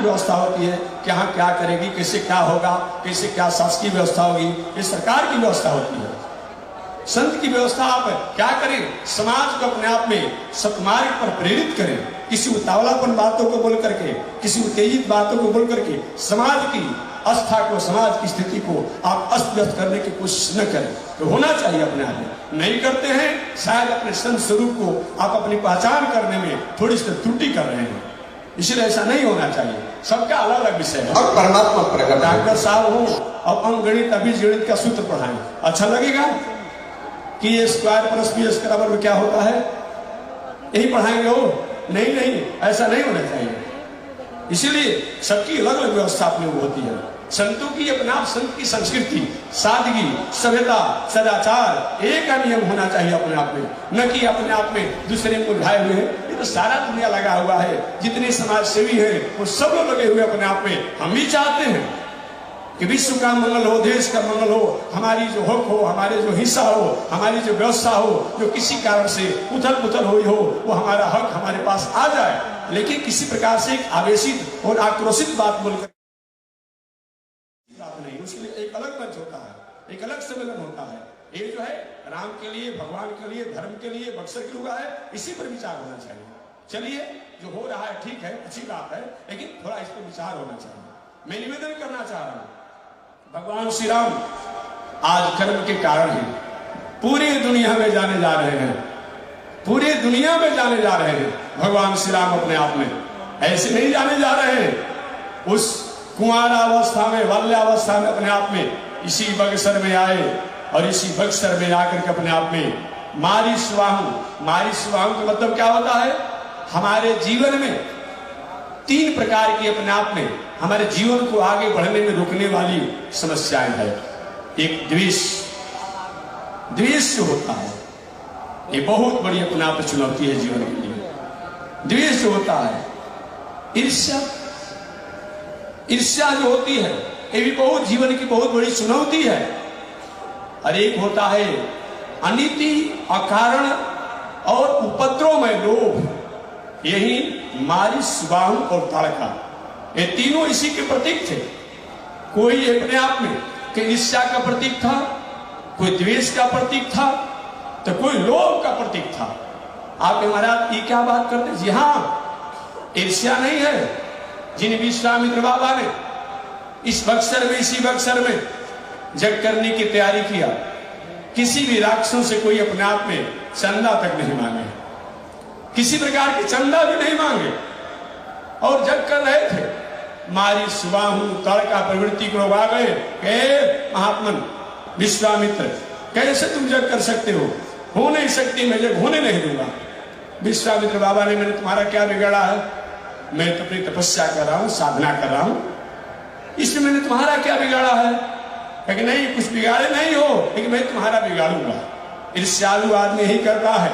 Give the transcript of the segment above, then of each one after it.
व्यवस्था होती है कि हाँ क्या करेगी, कैसे क्या होगा, कैसे क्या शासकीय व्यवस्था होगी, ये सरकार की व्यवस्था होती है। संत की व्यवस्था आप क्या करें, समाज को अपने आप में सत्मार्ग पर प्रेरित करें। किसी उतावलापन बातों को बोल करके, किसी उत्तेजित बातों को बोल करके समाज की आस्था को, समाज की स्थिति को आप अस्त व्यस्त करने की कोशिश न करें। तो होना चाहिए अपने आप में, नहीं करते हैं, शायद अपने संत स्वरूप को आप अपनी पहचान करने में थोड़ी सी त्रुटि कर रहे हैं। इसलिए ऐसा नहीं होना चाहिए। सबका अलग अलग विषय है। और परमात्मा प्रकट, डॉक्टर साहब हो अब अंकगणित बीजगणित का सूत्र पढ़ाएं, अच्छा लगेगा कि ये स्क्वायर प्लस बी के बराबर में क्या होता है, यही पढ़ाएंगे हो? नहीं नहीं, ऐसा नहीं होना चाहिए। इसीलिए सबकी अलग अलग व्यवस्था अपने को होती है। संतों की अपने आप, संत की संस्कृति, सादगी, सभ्यता, सदाचार एक नियम होना चाहिए अपने आप में, न कि अपने आप में दूसरे को उठाए हुए हैं। ये तो सारा दुनिया लगा हुआ है, जितने समाज सेवी हैं वो सब लोग लगे हुए अपने आप में। हम भी चाहते हैं कि विश्व का मंगल हो, देश का मंगल हो, हमारी जो हक हो, हमारे जो हिस्सा हो, हमारी जो व्यवस्था हो, जो किसी कारण से उथल पुथल हुई हो, वो हमारा हक हमारे पास आ जाए। लेकिन किसी प्रकार से एक आवेशित और आक्रोशित बात बोलकर बात नहीं, उसके लिए एक अलग मंच होता है, एक अलग सम्मेलन होता है। ये जो है राम के लिए, भगवान के लिए, धर्म के लिए बक्सर की हुआ है, इसी पर विचार होना चाहिए। चलिए, जो हो रहा है ठीक है, अच्छी बात है, लेकिन थोड़ा इस पर विचार होना चाहिए। मैं निवेदन करना चाह रहा हूं, भगवान श्री राम आज कर्म के कारण ही पूरी दुनिया में जाने जा रहे हैं, पूरी दुनिया में जाने जा रहे हैं। भगवान श्री राम अपने आप में ऐसे नहीं जाने जा रहे हैं। उस कुंवारावस्था में, बाल्यावस्था में अपने आप में इसी बक्सर में आए और इसी बक्सर में आकर के अपने आप में मारी स्वाहू। मारी स्वाहू का मतलब क्या होता है? हमारे जीवन में तीन प्रकार की अपने आप में हमारे जीवन को आगे बढ़ने में रोकने वाली समस्याएं है। एक द्वेष, द्वेष जो होता है ये बहुत बड़ी अपने आप चुनौती है जीवन के लिए। द्वेष जो होता है, ईर्ष्या, ईर्ष्या जो होती है ये भी बहुत जीवन की बहुत बड़ी चुनौती है। और एक होता है अनीति, अकारण और उपद्रव में लोभ। यही मारी, सुबाहु और ताड़का, ये तीनों इसी के प्रतीक थे। कोई अपने आप में कि ईर्ष्या का प्रतीक था, कोई द्वेष का प्रतीक था, तो कोई लोभ का प्रतीक था। आप महाराज ये क्या बात करते? जी हाँ, ईर्ष्या नहीं है। जिन विश्वामित्र बाबा ने इस बक्सर में, इसी बक्सर में जग करने की तैयारी किया, किसी भी राक्षसों से कोई अपने आप में चंदा तक नहीं मांगे, किसी प्रकार की चंदा भी नहीं मांगे, और जग कर रहे थे। मारी, सुबाहु, ताड़का प्रवृत्ति को लोग आ गए कि महात्मन विश्वामित्र कैसे तुम जग कर सकते हो नहीं सकती, मैं जग होने नहीं दूंगा। विश्वामित्र बाबा ने, मैंने तुम्हारा क्या बिगाड़ा है? मैं तो अपनी तपस्या कर रहा हूं, साधना कर रहा हूं, इसमें मैंने तुम्हारा क्या बिगाड़ा है? कि नहीं, कुछ बिगाड़े नहीं हो, लेकिन मैं तुम्हारा बिगाड़ूंगा। ईर्ष्यालु आदमी यही करता है,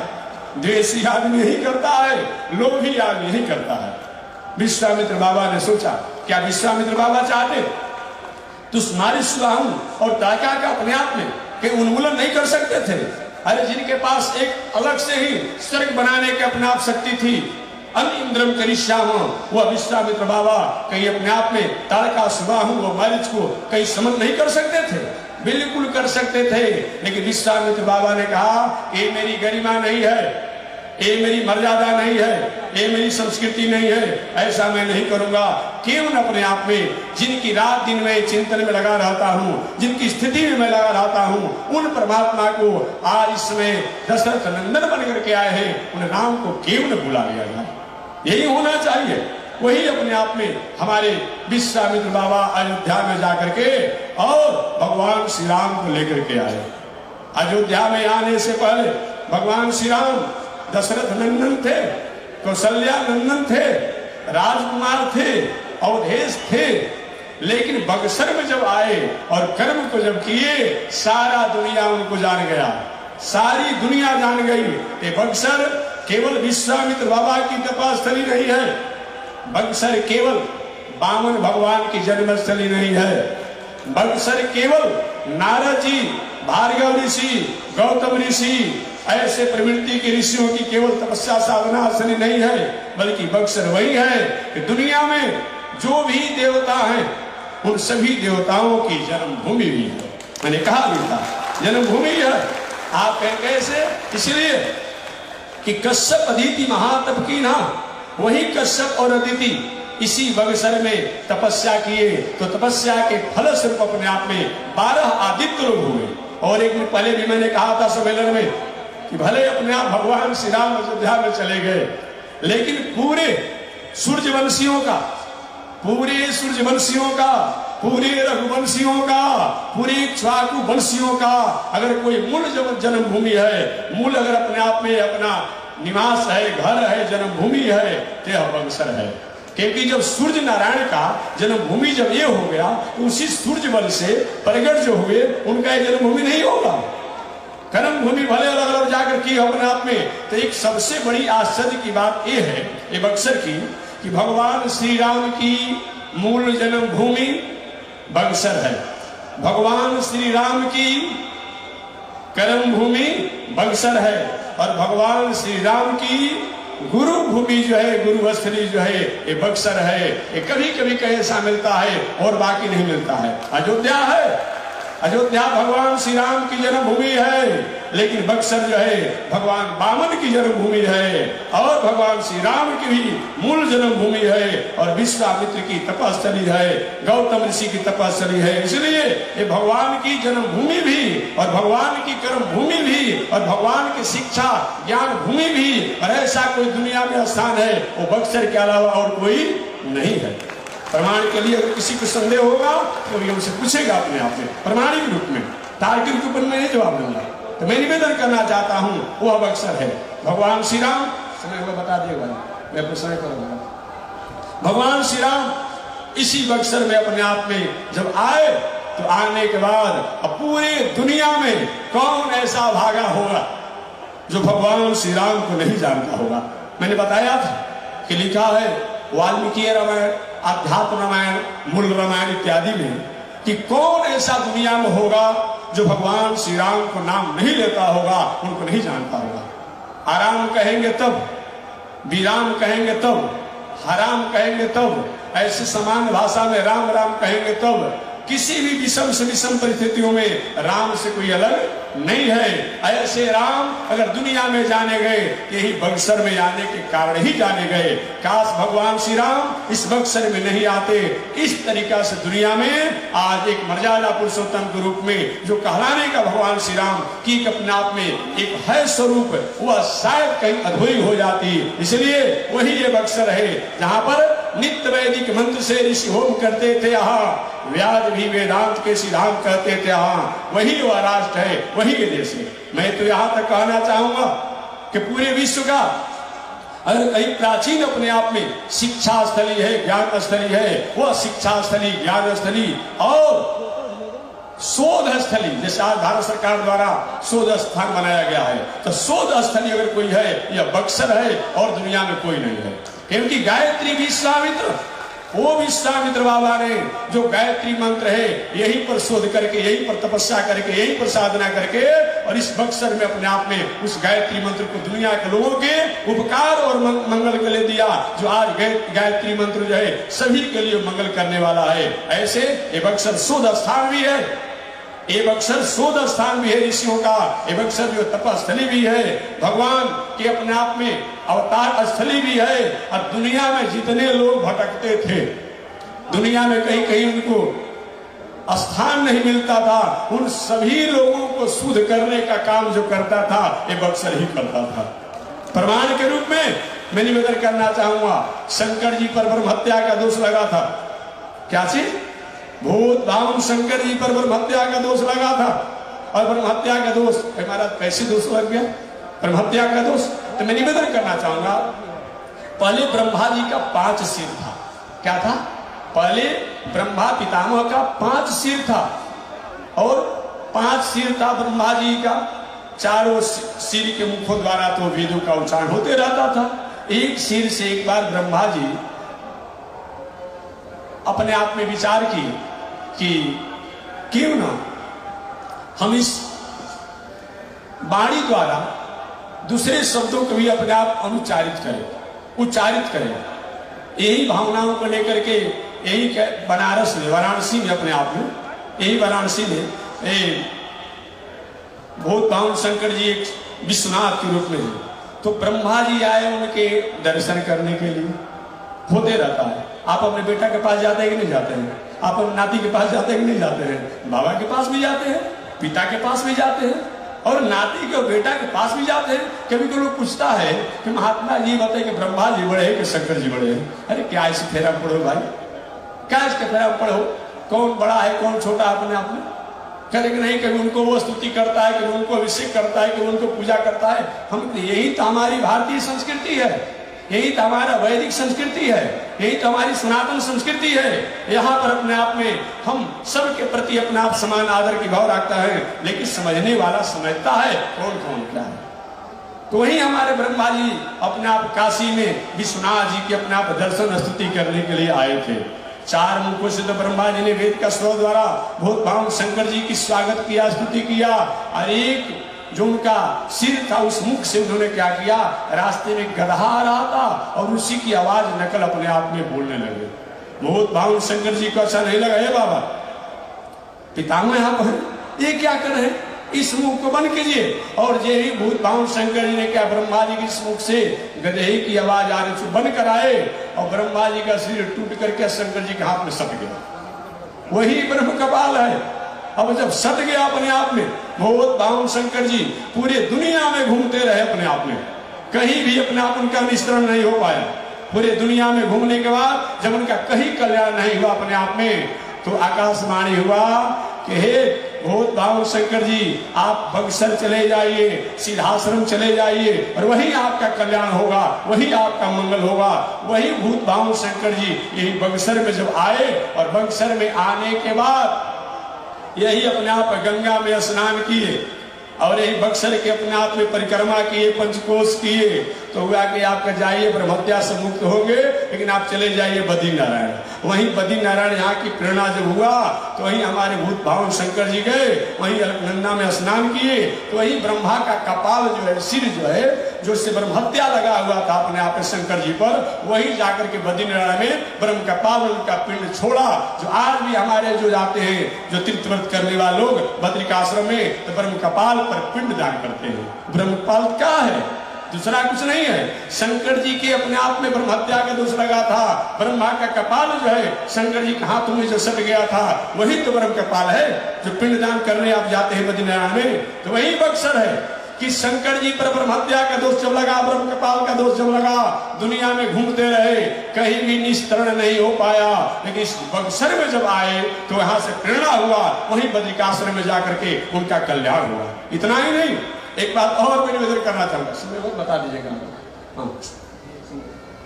द्वेषी आदमी यही करता है, लोभी आदमी यही करता है। विश्वामित्र बाबा ने सोचा, क्या विश्वामित्र बाबा चाहते तो मारी, सुबाहु और ताड़का का अपने आप में कि उन्मूलन नहीं कर सकते थे? अरे जिनके पास एक अलग से ही स्वर्ग बनाने की अपने आप शक्ति थी, इंद्रम करिष्याम, वह विश्वामित्र बाबा कहीं अपने आप में ताड़का, सुबाहु और मारीच को कहीं समझ नहीं कर सकते थे? बिल्कुल कर सकते थे। लेकिन विश्वामित्र बाबा ने कहा, ये मेरी गरिमा नहीं है, ये मेरी मर्यादा नहीं है, ये मेरी संस्कृति नहीं है, ऐसा मैं नहीं करूंगा। क्यों न अपने आप में जिनकी रात दिन में चिंतन में लगा रहता हूं, जिनकी स्थिति में मैं लगा रहता हूं, उन परमात्मा को आज इसमें दशरथ नंदन बन करके आए हैं, उन राम को क्यों न भुला लिया जाए? यही होना चाहिए। वही अपने आप में हमारे विश्वामित्र बाबा अयोध्या में जाकर के और भगवान श्री राम को लेकर के आए। अयोध्या में आने से पहले भगवान श्री राम दशरथ नंदन थे, कौशल्या नंदन थे, राजकुमार थे, अवधेश थे। लेकिन बक्सर में जब आए और कर्म को जब किए, सारा दुनिया उनको जान गया, सारी दुनिया जान गई। ये बक्सर केवल विश्वामित्र बाबा की तपस्थली नहीं है, बक्सर केवल वामन भगवान की जन्मस्थली नहीं है, बक्सर केवल नारद जी, भार्गव ऋषि, गौतम ऋषि, ऐसे प्रवृत्ति के ऋषियों की केवल तपस्या साधना स्थली नहीं है, बल्कि बक्सर वही है कि दुनिया में जो भी देवता हैं उन सभी देवताओं की जन्मभूमि भी है। मैंने कहा भी था जन्मभूमि है। आप कहें कैसे? इसलिए कि कश्यप अदिति महातप की ना, वही कश्यप और अदिति इसी बगसर में तपस्या किए, तो तपस्या के फल स्वरूप अपने आप में 12 आदित्य लोग हुए। और एक मिनट पहले भी मैंने कहा था सम्मेलन में कि भले अपने आप भगवान श्री राम अयोध्या में चले गए, लेकिन पूरे सूर्यवंशियों का, पूरे रघुवंशियों का, पूरे इक्ष्वाकु वंशियों का अगर कोई मूल जन्मभूमि है, मूल अगर अपने आप में अपना निवास है, घर है, जन्मभूमि है, तो यह बक्सर है। क्योंकि जब सूर्य नारायण का जन्मभूमि जब ये हो गया, तो उसी सूर्य बल से प्रगट जो हुए उनका जन्मभूमि नहीं होगा। कर्मभूमि भले अलग अलग जाकर की अपने आप में। तो एक सबसे बड़ी आश्चर्य की बात यह है ये बक्सर की, कि भगवान श्री राम की मूल जन्मभूमि बक्सर है, भगवान श्री राम की कर्मभूमि बक्सर है, और भगवान श्री राम की गुरु भूमि जो है, गुरुस्थली जो है, ये बक्सर है। ये कभी कभी कहीं ऐसा मिलता है और बाकी नहीं मिलता है। अयोध्या है, अयोध्या भगवान श्री राम की जन्मभूमि है, लेकिन बक्सर जो है भगवान वामन की जन्मभूमि है, और भगवान श्री राम की भी मूल जन्मभूमि है, और विश्वामित्र की तपस्थली है, गौतम ऋषि की तपस्थली है। इसलिए ये भगवान की जन्मभूमि भी, और भगवान की कर्मभूमि भी, और भगवान की शिक्षा ज्ञान भूमि भी, और ऐसा कोई दुनिया में स्थान है वो बक्सर के अलावा और कोई नहीं है। प्रमाण के लिए अगर किसी को संदेह होगा तो ये हमसे पूछेगा अपने आप में, प्रमाणिक रूप में, तार्किक रूप में नहीं जवाब दूंगा। तो मैं निवेदन करना चाहता हूं वह बक्सर है भगवान श्री राम। समय को बता दिए भाई, मैं अपने समय करूंगा। भगवान श्री राम इसी बक्सर में अपने आप में जब आए, तो आने के बाद अब पूरे दुनिया में कौन ऐसा भागा होगा जो भगवान श्री राम को नहीं जानता होगा। मैंने बताया था कि लिखा है वाल्मीकि रामायण, आध्यात्म रामायण, मूल रामायण इत्यादि में कि कौन ऐसा दुनिया में होगा जो भगवान श्री राम को नाम नहीं लेता होगा, उनको नहीं जानता होगा। आराम कहेंगे तब, विराम कहेंगे तब, हराम कहेंगे तब, ऐसे समान भाषा में राम राम कहेंगे तब, किसी भी विषम से विषम परिस्थितियों में राम से कोई अलग नहीं है। ऐसे राम अगर दुनिया में जाने गए, यही बक्सर में आने के कारण ही जाने गए। काश भगवान श्री राम इस बक्सर में नहीं आते। इस तरीका से दुनिया में आज एक मर्यादा पुरुषोत्तम के रूप में जो कहलाने का भगवान श्री राम की अपने आप में एक है स्वरूप, वह शायद कहीं अधूरी हो जाती। इसलिए वही ये बक्सर है जहां पर नित्य वैदिक मंत्र से ऋषि होम करते थे। यहाँ व्यास भी वेदांत के सिद्धांत कहते थे। यहाँ वही वह राष्ट्र है, वही ये देश है। मैं तो यहाँ तक कहना चाहूंगा कि पूरे विश्व का अगर कहीं प्राचीन अपने आप में शिक्षा स्थली है, ज्ञान स्थली है, वह शिक्षा स्थली, ज्ञान स्थली और शोध स्थली, जैसे आज भारत सरकार द्वारा शोध स्थान बनाया गया है, तो शोध स्थली अगर कोई है यह बक्सर है, और दुनिया में कोई नहीं है। क्योंकि गायत्री विश्वामित्र, वो विश्वामित्र बाबा ने जो गायत्री मंत्र है यहीं पर शोध करके, यहीं पर तपस्या करके, यहीं पर साधना करके, और इस बक्सर में अपने आप में उस गायत्री मंत्र को दुनिया के लोगों के उपकार और मंगल के लिए दिया। जो आज गायत्री मंत्र जो है सभी के लिए मंगल करने वाला है। ऐसे ये बक्सर शोध स्थान भी है, ये बक्सर शोध स्थान भी है ऋषियों का। ये बक्सर जो तपस्थली भी है, भगवान के अपने आप में अवतार स्थली भी है। और दुनिया में जितने लोग भटकते थे, दुनिया में कहीं कहीं उनको स्थान नहीं मिलता था, उन सभी लोगों को शुद्ध करने का काम जो करता था ये बक्सर ही करता था। प्रमाण के रूप में मैं निवेदन करना चाहूंगा, शंकर जी पर ब्रह्म हत्या का दोष लगा था। क्या चीज? भूत भावन शंकर जी पर ब्रह्म हत्या का दोष लगा था। और ब्रह्म हत्या का दोष महाराज कैसे दोष लग गया? ब्रह्म हत्या का दोष, तो मैं निवेदन करना चाहूंगा, पहले ब्रह्मा जी का 5 सिर था। क्या था? पहले ब्रह्मा पितामह का 5 सिर था, और 5 सिर था ब्रह्मा जी का। चारों सिर के मुखों द्वारा तो वेदों का उच्चारण होते रहता था। एक सिर से एक बार ब्रह्मा जी अपने आप में विचार किए कि क्यों ना हम इस वाणी द्वारा दूसरे शब्दों को भी अपने आप अनुच्चारित करें, उच्चारित करें। यही भावनाओं को लेकर के यही बनारस में, वाराणसी में, अपने आप में यही वाराणसी में बहुत बावन शंकर जी एक विश्वनाथ के रूप में है। तो ब्रह्मा जी आए उनके दर्शन करने के लिए, होते रहता है। आप अपने बेटा के पास जाते हैं कि नहीं जाते हैं? आप अपने नाती के पास जाते हैं कि नहीं जाते हैं? बाबा के पास भी जाते हैं, पिता के पास भी जाते हैं, और नाती के और बेटा के पास भी जाते हैं। कभी कोई लोग पूछता है कि महात्मा जी बताए कि ब्रह्मा जी बड़े हैं कि शंकर जी बड़े हैं? अरे क्या इसे फेरा पढ़ो भाई, क्या इसके फेरा पढ़ो? कौन बड़ा है कौन छोटा अपने आप में? करे कि नहीं, कभी उनको वो स्तुति करता है, कभी उनको अभिषेक करता है, कभी उनको पूजा करता है। हम यही तो हमारी भारतीय संस्कृति है, यही तो हमारा वैदिक संस्कृति है, यही तो हमारी सनातन संस्कृति है। यहाँ पर अपने आप में हम सबके प्रति अपने आप समान आदर की भाव रखता है, लेकिन समझने वाला समझता है कौन कौन क्या है। तो वही हमारे ब्रह्मा जी अपने आप काशी में विश्वनाथ जी की अपने आप दर्शन स्तुति करने के लिए आए थे। 4 मुखों से तो ब्रह्मा जी ने वेद का स्वर द्वारा बहुत भाव शंकर जी की स्वागत किया, स्तुति किया, और एक जो उनका सिर था उस मुख से उन्होंने क्या किया, रास्ते में गधा आ रहा था और उसी की आवाज नकल अपने आप में बोलने लगे। बहुत भाव शंकर जी को अच्छा नहीं लगा, हे बाबा पितामह यहाँ पर ये क्या कर रहे हैं, इस मुख को बंद कीजिए। और यही भूत भाव शंकर जी ने क्या, ब्रह्मा जी की इस मुख से गधे की आवाज आ रही थी बंद कराए, और ब्रह्मा जी का सिर टूट करके शंकर जी के हाथ में सट गया। वही ब्रह्म कपाल है। अब जब सट गया अपने आप में, बहुत भाव शंकर जी पूरे दुनिया में घूमते रहे अपने आप में, कहीं भी अपने आप उनका निस्तरण नहीं हो पाया। पूरे दुनिया में घूमने के बाद जब उनका कहीं कल्याण नहीं हुआ अपने आप में, तो आकाशवाणी हुआ कि हे बहुत भाव शंकर जी, आप बक्सर चले जाइए, सिद्धाश्रम चले जाइए, और वही आपका कल्याण होगा, वही आपका मंगल होगा। वही भूत भाव शंकर जी यही बक्सर में जब आए, और बक्सर में आने के बाद यही अपने आप गंगा में स्नान किए, और यही बक्सर के अपने आप में परिक्रमा किए, पंचकोश किए, तो हुआ कि आपका जाइए ब्रह्मत्या से मुक्त होंगे, लेकिन आप चले जाइए बद्रीनारायण। वहीं बद्रीनारायण यहाँ की प्रेरणा जब हुआ, तो वहीं हमारे भूत भाव शंकर जी गए, वहीं अलकनंदा में स्नान किए, तो वही ब्रह्मा का कपाल जो है, सिर जो है, जो से ब्रह्मत्या लगा हुआ था अपने आप में शंकर जी पर, वही जाकर के बद्रीनारायण में ब्रह्म कपाल उनका पिंड छोड़ा। जो आज भी हमारे जो जाते हैं, जो तीर्थव्रत करने वाले लोग बद्रिकाश्रम में, तो ब्रह्म कपाल पर पिंड दान करते हैं। ब्रह्म कपाल क्या है? दूसरा कुछ नहीं है। शंकर जी के अपने आप में ब्रह्म हत्या का दोष लगा था, ब्रह्मा का कपाल जो है शंकर जी के हाथ में जो सट गया था, वही तो ब्रह्म कपाल है। जो पिंडदान करने आप जाते हैं बद्रीनारायण में, तो वही बक्सर है कि शंकर जी पर ब्रह्म हत्या का दोष जब लगा, ब्रह्म कपाल का दोष जब लगा, दुनिया में घूमते रहे, कहीं भी निस्तरण नहीं हो पाया, लेकिन इस बक्सर में जब आए तो यहाँ से प्रेरणा हुआ, वहीं बद्रिकाश्रम में जाकर के उनका कल्याण हुआ। इतना ही नहीं, एक बात और मैं निवेदन करना चाहूंगा, समय को बता दीजिएगा। हाँ,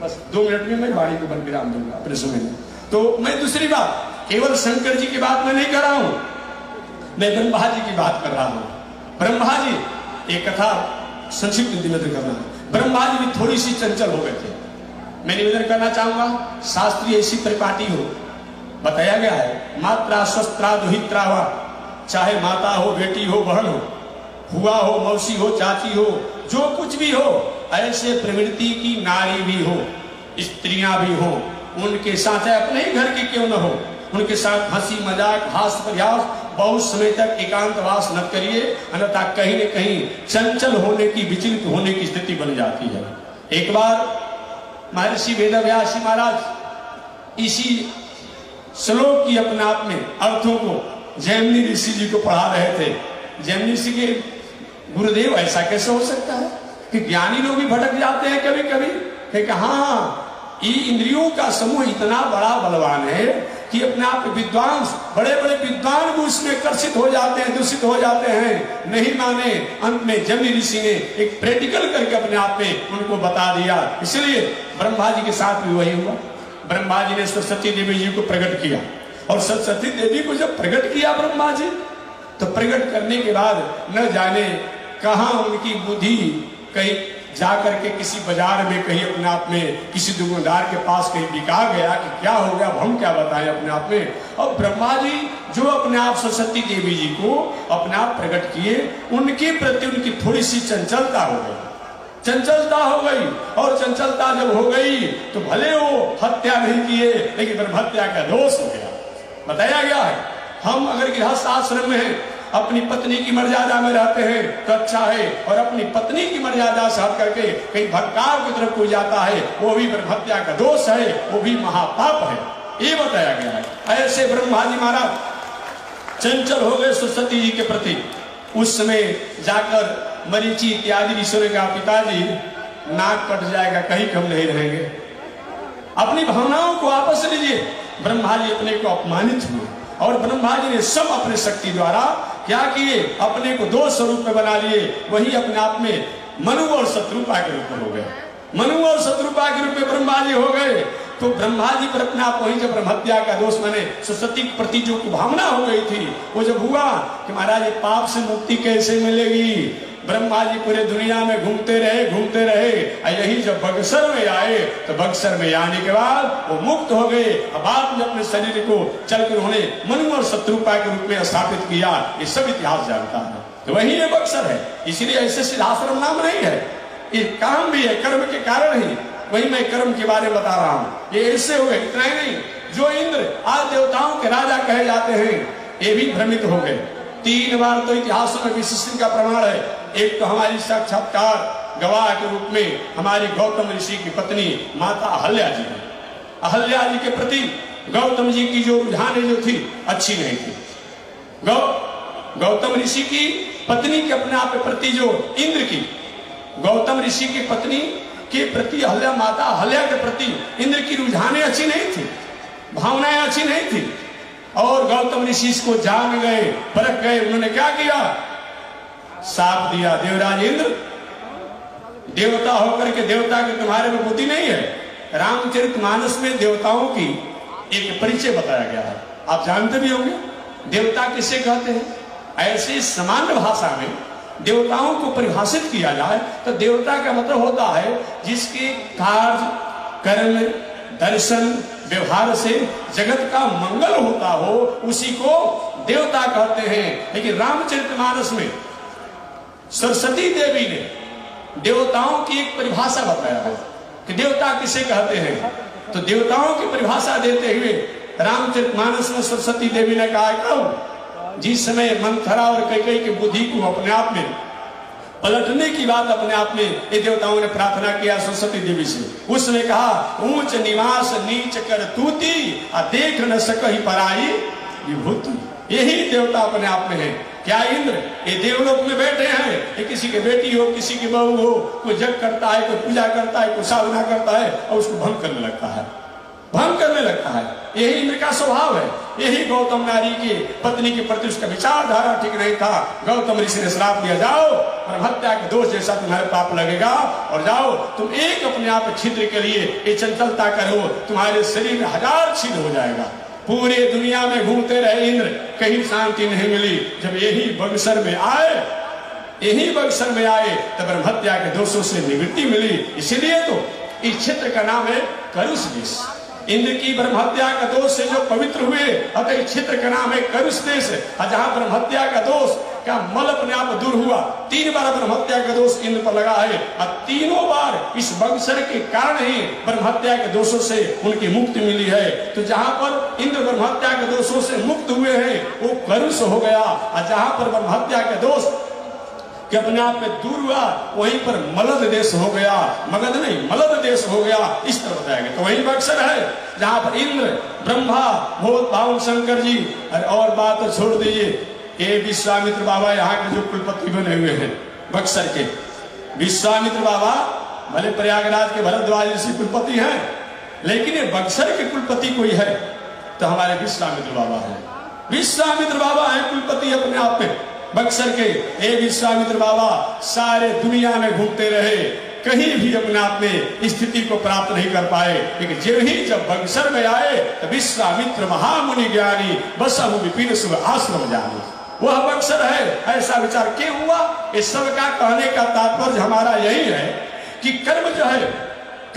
बस 2 मिनट में मैं वाणी को विराम दूंगा अपने समय में। तो मैं दूसरी बात, केवल शंकर जी की बात मैं नहीं कर रहा हूं, मैं ब्रह्मा जी की बात कर रहा हूं। ब्रह्मा जी, एक कथा संक्षिप्त निवेदन करना, ब्रह्मा जी भी थोड़ी सी चंचल हो गए थे। मैं निवेदन करना चाहूंगा, शास्त्रीय ऐसी परिपाटी हो, बताया गया है मात्रा शस्त्रा दुहित्रा वा, चाहे माता हो, बेटी हो, बहन हो, हुआ हो, मौसी हो, चाची हो, जो कुछ भी हो, ऐसे प्रवृत्ति की नारी भी हो, स्त्रियां भी हो, उनके साथ अपने ही घर की क्यों न हो, उनके साथ हंसी मजाक हास्य प्रयास बहुत समय तक एकांतवास न करिए, अन्यथा कहीं न कहीं चंचल होने की, विचलित होने की स्थिति बन जाती है। एक बार महर्षि वेदव्यास जी महाराज इसी श्लोक की अपने आप में अर्थों को जैमिनी ऋषि जी को पढ़ा रहे थे। जैमिनी ऋषि के गुरुदेव, ऐसा कैसे हो सकता है कि ज्ञानी लोग भी भटक जाते हैं कभी कभी? कि हाँ, ये इंद्रियों का समूह इतना बड़ा बलवान है कि अपने आप विद्वान, बड़े बड़े विद्वान भी उसमें कर्षित हो जाते हैं, दूषित हो जाते हैं। नहीं माने, अंत में जैमिनी ऋषि ने एक प्रैक्टिकल करके अपने आप में उनको बता दिया। इसलिए ब्रह्मा जी के साथ भी वही हुआ। ब्रह्मा जी ने सरस्वती देवी जी को प्रकट किया, और सरस्वती देवी को जब प्रकट किया ब्रह्मा जी, तो प्रकट करने के बाद न जाने कहां उनकी बुद्धि कहीं जाकर के किसी बाजार में, कहीं अपने आप में किसी दुकानदार के पास कहीं बिका गया कि क्या हो गया, हम क्या बताएं अपने आप में। और ब्रह्मा जी जो अपने आप सरस्वती देवी जी को अपने आप प्रकट किए, उनके प्रति उनकी थोड़ी सी चंचलता हो गई, चंचलता हो गई, और चंचलता जब हो गई तो भले वो हत्या नहीं किए, लेकिन ब्रह्म हत्या का दोष हो गया। बताया गया है, हम अगर गृहस्थ आश्रम में हैं, अपनी पत्नी की मर्यादा में रहते हैं तो अच्छा है, और अपनी पत्नी की मर्यादा से हट करके कहीं भटकाव की तरफ कोई जाता है, वो भी ब्रह्म हत्या का दोष है, वो भी महापाप है, ये बताया गया है। ऐसे ब्रह्मा जी महाराज चंचल हो गए सरस्वती जी के प्रति। उस समय जाकर मरीचि इत्यादि ऋषियों का पिताजी नाक कट जाएगा, कहीं कम नहीं रहेंगे, अपनी भावनाओं को वापस लीजिए। ब्रह्मा जी अपने को अपमानित हुए, और ब्रह्मा जी ने सब अपने शक्ति द्वारा क्या किए, अपने को दो स्वरूप में बना लिए। वही अपने आप में मनु और शत्रुपा के रूप में हो गए। मनु और शत्रुपा के रूप में ब्रह्मा जी हो गए। तो ब्रह्मा जी पर अपने आप वही जब ब्रह्म हत्या का दोष माने सरस्वती के प्रति जो भावना हो गई थी, वो जब हुआ कि महाराज ये पाप से मुक्ति कैसे मिलेगी, ब्रह्मा जी पूरे दुनिया में घूमते रहे, और यही जब बक्सर में आए तो बक्सर में आने के बाद वो मुक्त हो गए। अब बाद में अपने शरीर को चलकर उन्होंने मनु और शत्रुपा के रूप में स्थापित किया। ये सब इतिहास जानता है, तो वही ये बक्सर है। इसीलिए ऐसे सिद्धाश्रम नाम नहीं है, ये काम भी है, कर्म के कारण ही। वही मैं कर्म के बारे में बता रहा हूँ। ये ऐसे हुए, इतना ही नहीं, जो इंद्र आज देवताओं के राजा कहे जाते हैं, ये भी भ्रमित हो गए। 3 बार तो इतिहासों में विशिष्ट का प्रमाण है। एक तो हमारी साक्षात्कार गवाह के रूप में हमारी गौतम ऋषि की पत्नी माता अहल्या जी है। अहल्या जी के प्रति गौतम जी की जो रुझाने जो थी अच्छी नहीं थी। गौतम ऋषि की पत्नी के अपने आप के प्रति जो इंद्र की, गौतम ऋषि की पत्नी के प्रति अहल्या, माता अहल्या के प्रति इंद्र की रुझाने अच्छी नहीं थी, भावनाएं अच्छी नहीं थी। और गौतम ऋषि इसको जान गए, परख गए। उन्होंने क्या किया, साप दिया, देवराज इंद्र, देवता होकर के देवता के तुम्हारे में बुद्धि नहीं है। रामचरितमानस में देवताओं की एक परिचय बताया गया है, आप जानते भी होंगे देवता किसे कहते हैं। ऐसी सामान्य भाषा में देवताओं को परिभाषित किया जाए तो देवता का मतलब होता है जिसके कार्य, कर्म, दर्शन, व्यवहार से जगत का मंगल होता हो, उसी को देवता कहते हैं। लेकिन रामचरितमानस में सरस्वती देवी ने देवताओं की एक परिभाषा बताया है कि देवता किसे कहते हैं। तो देवताओं की परिभाषा देते हुए रामचरितमानस में सरस्वती देवी ने कहा, कब जिस समय मंथरा और कैकेयी की बुद्धि को अपने आप में पलटने की बात अपने आप में ये देवताओं ने प्रार्थना किया सरस्वती देवी से, उसने कहा ऊंच निवास नीच कर तूती, देख न सकहि पराई विभूति। यही देवता अपने आप में है। क्या इंद्र ये देवलोक में बैठे हैं, ये किसी की बेटी हो, किसी की बहू हो, कोई जग करता है, कोई पूजा करता है, कोई साधना करता है और उसको भंग करने लगता है, भंग करने लगता है। यही इंद्र का स्वभाव है। यही गौतम नारी की पत्नी के प्रति उसका विचारधारा ठीक नहीं था। गौतम ऋषि ने श्राप दिया, जाओ ब्रह्म हत्या के दोष जैसा तुम्हारे पाप लगेगा, और जाओ तुम एक अपने आप छिद्र के लिए ये चंचलता करो, तुम्हारे शरीर में 1000 छिद्र हो जाएगा। पूरे दुनिया में घूमते रहे इंद्र, कहीं शांति नहीं मिली। जब यही बक्सर में आए, यही बक्सर में आए तब ब्रह्म हत्या के दोषों से निवृत्ति मिली। इसीलिए तो इस क्षेत्र का नाम है करुष देश। इंद्र की ब्रह्म हत्या का दोष से जो पवित्र हुए, अतः इस क्षेत्र का नाम है करुष देश। जहां ब्रह्म हत्या का दोष का मल अपने आप दूर हुआ। 3 बार ब्रह्म हत्या का दोष इंद्र पर लगा है, और तीनों बार इस बक्सर के कारण ही ब्रह्म हत्या के दोषों से उनकी मुक्ति मिली है। तो जहां पर इंद्र ब्रह्म हत्या के दोषों से मुक्त हुए हैं वो करुष हो गया, और जहां पर ब्रह्म हत्या के दोष कि अपने आप में दूर हुआ वहीं पर मलद देश हो गया, मगध नहीं मलद देश हो गया। इस तरह बताया गया। तो वही बक्सर है जहां पर इंद्र, ब्रह्मा, भूत भावन शंकर जी, और बात तो छोड़ दीजिए, ये विश्वामित्र बाबा यहाँ के जो कुलपति बने हुए हैं बक्सर के, विश्वामित्र बाबा भले प्रयागराज के भरद्वाज ऋषि कुलपति हैं, लेकिन ये बक्सर के कुलपति कोई है तो हमारे विश्वामित्र बाबा है। विश्वामित्र बाबा है कुलपति अपने आप में बक्सर के। ये विश्वामित्र बाबा सारे दुनिया में घूमते रहे, कहीं भी अपने आप में स्थिति को प्राप्त नहीं कर पाए। लेकिन जब बक्सर में आए तो विश्वामित्र महामुनि ज्ञानी बसहु विपिन सुख आश्रम जानी, वह बक्सर है। ऐसा विचार क्यों हुआ? इस सब का कहने का तात्पर्य हमारा यही है कि कर्म जो है,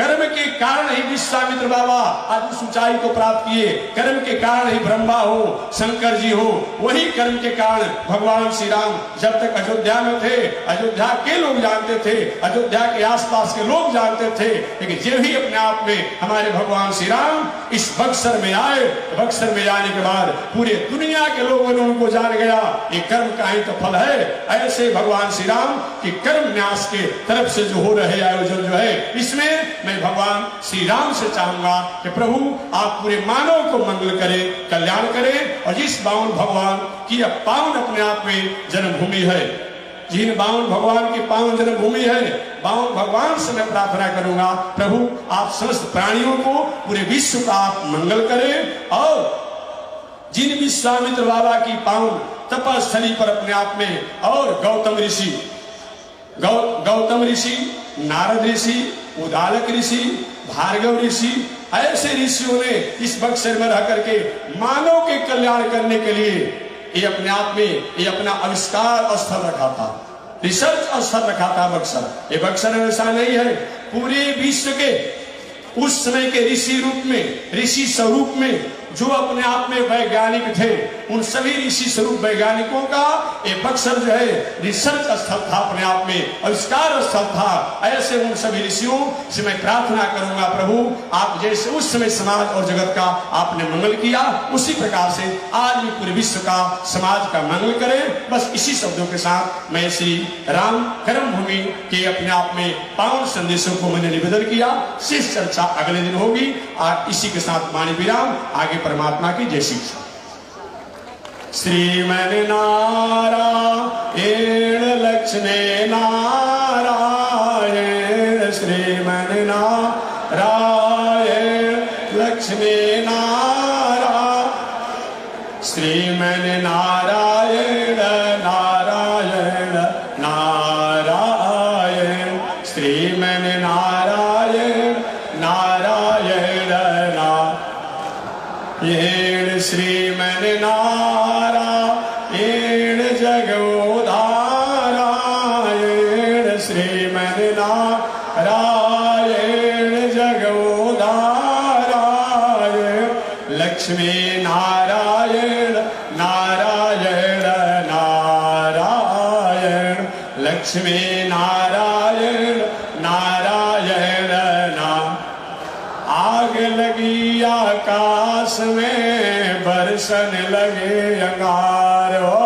कर्म के कारण ही विश्वामित्र बाबा आज उस ऊंचाई को प्राप्त किए। कर्म के कारण ही ब्रह्मा हो, शंकर जी हो, वही कर्म के कारण भगवान श्री राम जब तक अयोध्या में थे, अयोध्या के लोग जानते थे, अयोध्या के आसपास के लोग जानते थे, लेकिन जे भी अपने आप में हमारे भगवान श्री राम इस बक्सर में आए, बक्सर में आने के बाद पूरे दुनिया के लोगों ने उनको जान गया ये कर्म का ही तो फल है। ऐसे भगवान श्री राम की कर्म न्यास के तरफ से जो हो रहे आयोजन जो है, इसमें मैं भगवान श्री राम से चाहूंगा कि प्रभु आप पूरे मानव को मंगल करें, कल्याण करें। और जिस बावन भगवान की अब पावन अपने आप में जन्मभूमि है, जिन बावन भगवान की पावन जन्मभूमि है, बावन भगवान से मैं प्रार्थना करूंगा प्रभु आप समस्त प्राणियों को, पूरे विश्व का आप मंगल करें। और जिन विश्वामित्र बाबा की पावन तपस्थली पर अपने आप में, और गौतम ऋषि, नारद ऋषि, उदालक ऋषि, भार्गव ऋषि, ऐसे ऋषियों ने इस बक्सर में रह करके मानव के कल्याण करने के लिए ये अपने आप में ये अपना आविष्कार स्थल रखा था, रिसर्च स्थल रखा था बक्सर। ये बक्सर ऐसा नहीं है, पूरे विश्व के उस समय के ऋषि रूप में, ऋषि स्वरूप में जो अपने आप में वैज्ञानिक थे, उन सभी ऋषि स्वरूप वैज्ञानिकों का ये बक्सर जो है रिसर्च स्थल था, अपने आप में आविष्कार स्थल था। ऐसे उन सभी ऋषियों से मैं प्रार्थना करूंगा प्रभु आप जैसे उस समय समाज और जगत का आपने मंगल किया, उसी प्रकार से आज भी पूरे विश्व का, समाज का मंगल करें। बस इसी शब्दों के साथ मैं श्री राम कर्म भूमि के अपने आप में पावन संदेशों को मैंने निवेदन किया। शेष चर्चा अगले दिन होगी। आज इसी के साथ वाणी विराम, आगे परमात्मा की जय शिक्षा। श्रीमन नारायण लक्ष्मी नारायण, श्रीमन नारायण लक्ष्मी नारायण, श्रीमन नारायण नारायण नारायण, श्रीमन नारायण नारायण नारायण, श्रीमन नारायण जगोदारायण, श्रीमन नारायण जगोदारायण, लक्ष्मी नारायण नारायण नारायण, लक्ष्मी नारायण नारायण नारायण। आग लगी आकाश में बरसन लगे अंगार हो,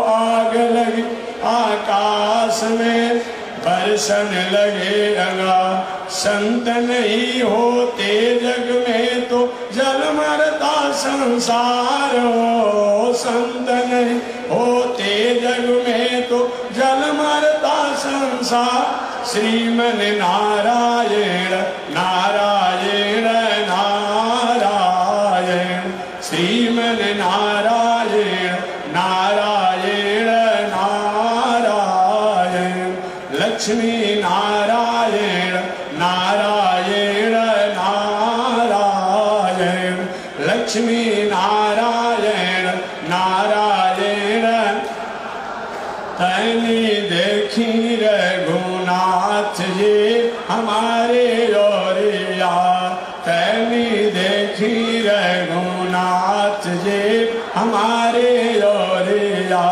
आग लगी आकाश में बरसन लगे अंगार, संत नहीं होते जग में तो जल मरता संसार हो, संत नहीं होते जग में तो जल मरता संसार, श्रीमन नारायण नारायण नारायण, श्रीमन नारायण नारायण नारायण, लक्ष्मी नारायण नारायण नारायण, लक्ष्मी नारायण नारायण। तैनी देखी रघुनाथ जी हमारे ओरिया, तैनी देखी रघुनाथ जी हमारे ओरिया,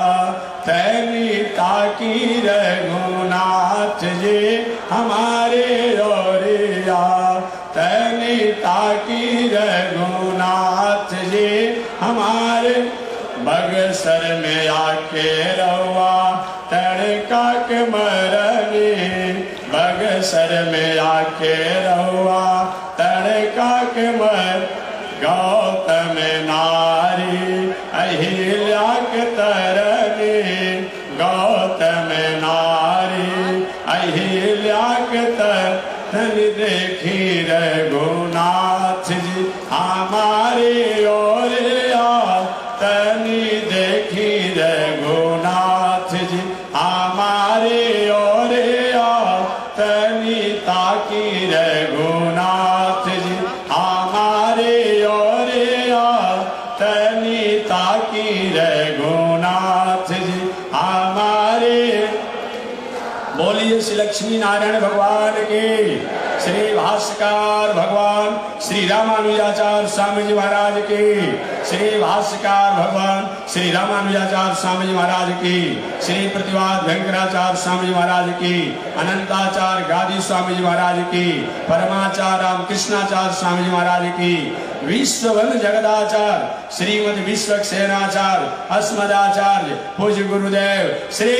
तैनी ताकी रघुनाथ जी हमारे ओरिया, तैनी ताकी रघुनाथ जी हमारे। बगसर में आके रवा तड़का के मरनी, बगसर में आके रवा तड़का के मर, गौतम नारी अहिल्या के तरनी, गौतम नारी अहिल्या के तरनी, देखी रघुनाथ जी हमारे ओरिया, तनी देखी रघुनाथ जी हमारे ओरिया, तनी ताकी रघुनाथ जी हमारे ओरिया, तनी ताकी रघुनाथ जी हमारे। बोलिए श्री लक्ष्मी नारायण भगवान की, श्री भाष्यकार भगवान श्री रामानुजाचार्य स्वामी जी महाराज की, श्री भाष्यकार भगवान श्री रामानुजाचार्य स्वामी जी महाराज की, श्री प्रतिवाद भयंकराचार्य स्वामी जी महाराज की, अनंताचार्य गादी स्वामी जी महाराज की, परमाचार्य रामकृष्णाचार्य स्वामी जी महाराज की, विश्वबंध जगदाचार्य श्रीमद विश्वक्सेनाचार्य अस्मदाचार्य पूज्य गुरुदेव श्री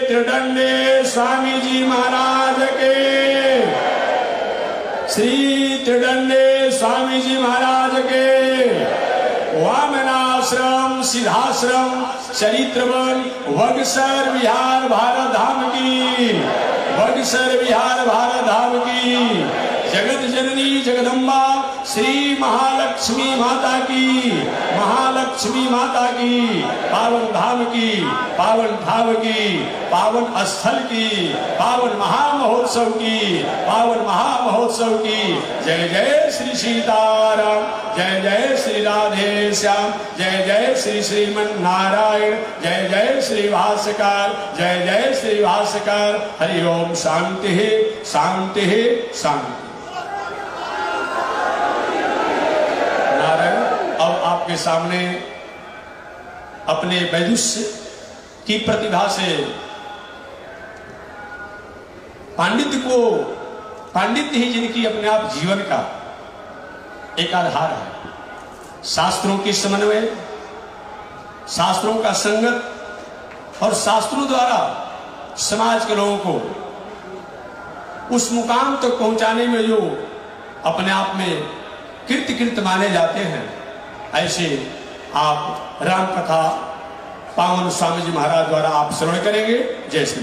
त्रिदंडे स्वामी जी महाराज के, श्री त्रिदंडे स्वामी जी महाराज के, वामनाश्रम सिद्धाश्रम चरित्रवन वगसर विहार भारत धाम की, वगसर विहार भारत धाम की, जगत जननी जगदम्बा श्री महालक्ष्मी माता की, महालक्ष्मी माता की, पावन धाम की, पावन धाम की, पावन स्थल की, पावन महामहोत्सव की, पावन महामहोत्सव की। जय जय श्री सीताराम, जय जय श्री राधे श्याम, जय जय श्री श्रीमन नारायण, जय जय श्री भाष्यकार, जय जय श्री भाष्यकार। हरि ओम। शांति है, शांति है, शांति। अब आपके सामने अपने वैदुष्य की प्रतिभा से पांडित्य ही जिनकी अपने आप जीवन का एक आधार है, शास्त्रों की समन्वय, शास्त्रों का संगत और शास्त्रों द्वारा समाज के लोगों को उस मुकाम तक पहुंचाने में जो अपने आप में कृत माने जाते हैं, ऐसे आप राम कथा पावन स्वामी जी महाराज द्वारा आप श्रवण करेंगे। जय श्री